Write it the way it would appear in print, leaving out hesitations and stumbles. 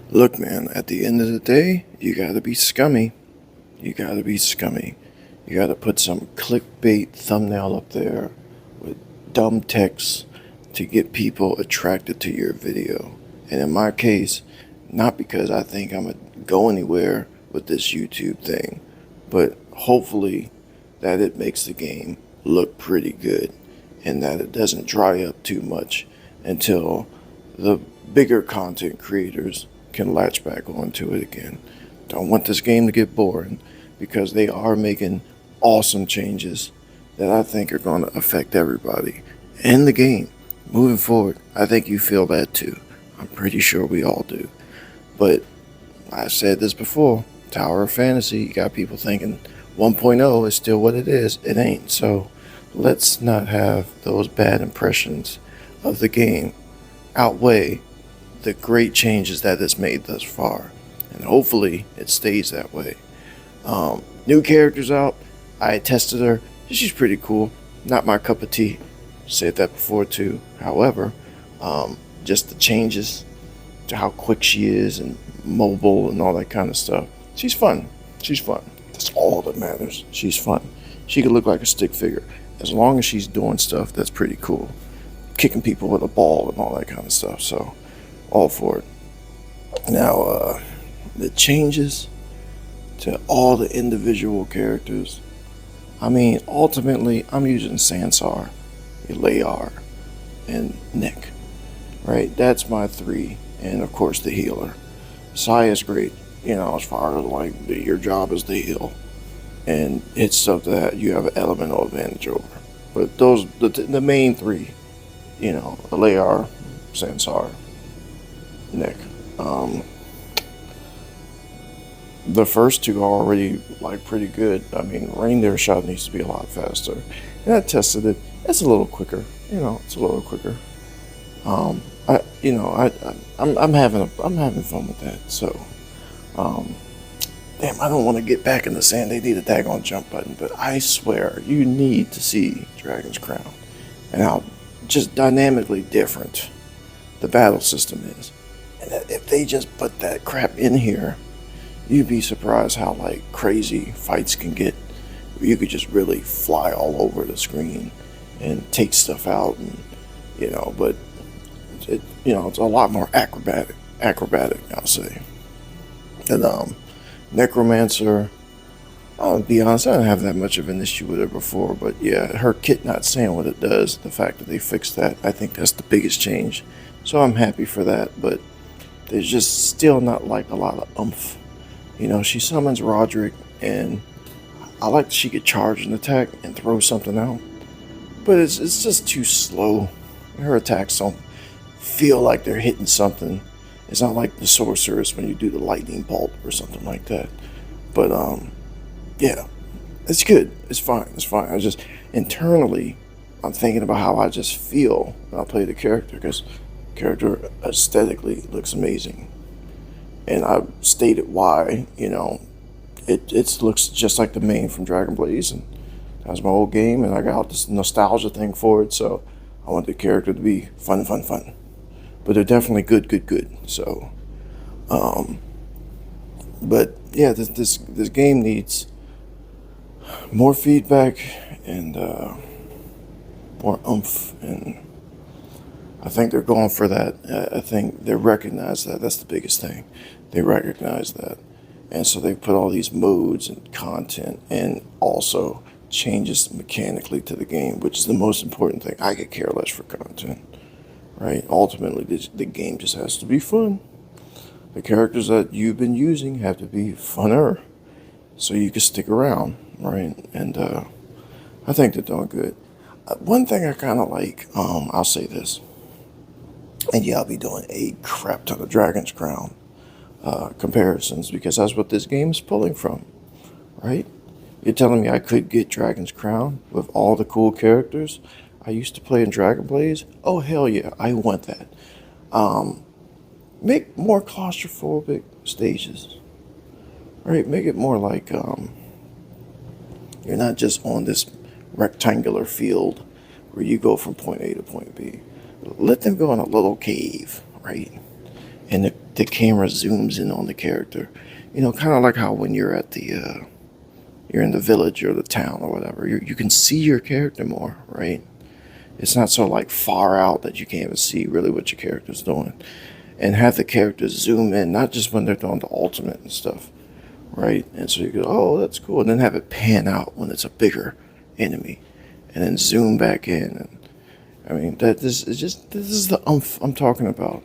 Look, man, at the end of the day, you gotta be scummy. You gotta be scummy. You gotta put some clickbait thumbnail up there with dumb text to get people attracted to your video. And in my case, not because I think I'm gonna go anywhere with this YouTube thing, but hopefully that it makes the game look pretty good and that it doesn't dry up too much until the bigger content creators can latch back onto it again. Don't want this game to get boring because they are making awesome changes that I think are going to affect everybody in the game moving forward. I think you feel that too. I'm pretty sure we all do. But I've said this before, Tower of Fantasy, you got people thinking 1.0 is still what it is. It ain't. So let's not have those bad impressions of the game outweigh the great changes that it's made thus far. And hopefully it stays that way. New characters out. I tested her. She's pretty cool. Not my cup of tea. Said that before too. However, just the changes to how quick she is and mobile and all that kind of stuff. She's fun. She's fun. That's all that matters. She's fun. She could look like a stick figure. As long as she's doing stuff that's pretty cool. Kicking people with a ball and all that kind of stuff. So, all for it. Now, the changes to all the individual characters. I mean, ultimately, I'm using Sansar, Layar, and Nick. Right? That's my three. And, of course, the healer. Sai is great, as far as, like, your job is to heal. And it's stuff that you have an elemental advantage over. But those, the main three, Layar, Sansar, Nick. The first two are already like pretty good. I mean, reindeer shot needs to be a lot faster, and I tested it. It's a little quicker. It's a little quicker. I'm having fun with that. So, damn, I don't want to get back in the sand. They need a daggone jump button, but I swear you need to see Dragon's Crown and how just dynamically different the battle system is. And if they just put that crap in here, you'd be surprised how like crazy fights can get. You could just really fly all over the screen and take stuff out, and but it's a lot more acrobatic. I'll say. And Necromancer. I'll be honest, I didn't have that much of an issue with her before, but yeah, her kit not saying what it does, the fact that they fixed that, I think that's the biggest change. So I'm happy for that, but there's just still not like a lot of oomph. She summons Roderick, and I like that she could charge an attack and throw something out, but it's just too slow. Her attacks don't feel like they're hitting something. It's not like the sorceress when you do the lightning bolt or something like that. But yeah, it's good. It's fine. I just internally, I'm thinking about how I just feel when I play the character, because the character aesthetically looks amazing, and I've stated why. It looks just like the main from Dragon Blaze, and that was my old game, and I got this nostalgia thing for it. So I want the character to be fun. But they're definitely good. So, but yeah, this game needs more feedback and more oomph, and I think they're going for that. I think they recognize that. That's the biggest thing. They recognize that, and so they put all these modes and content, and also changes mechanically to the game, which is the most important thing. I could care less for content, right? Ultimately, the game just has to be fun. The characters that you've been using have to be funner, so you can stick around, right? And I think they're doing good. One thing I kind of like, I'll say this, and yeah, I'll be doing a crap ton of Dragon's Crown comparisons, because that's what this game is pulling from, right? You're telling me I could get Dragon's Crown with all the cool characters I used to play in Dragon Blaze? Oh, hell yeah, I want that. Make more claustrophobic stages, right? Make it more like you're not just on this rectangular field where you go from point A to point B. Let them go in a little cave, right? And the camera zooms in on the character. You know, kind of like how when you're at you're in the village or the town or whatever, you can see your character more, right? It's not so like far out that you can't even see really what your character's doing. And have the characters zoom in, not just when they're doing the ultimate and stuff, right? And so you go, oh, that's cool. And then have it pan out when it's a bigger enemy, and then zoom back in. And I mean, this is the I'm talking about.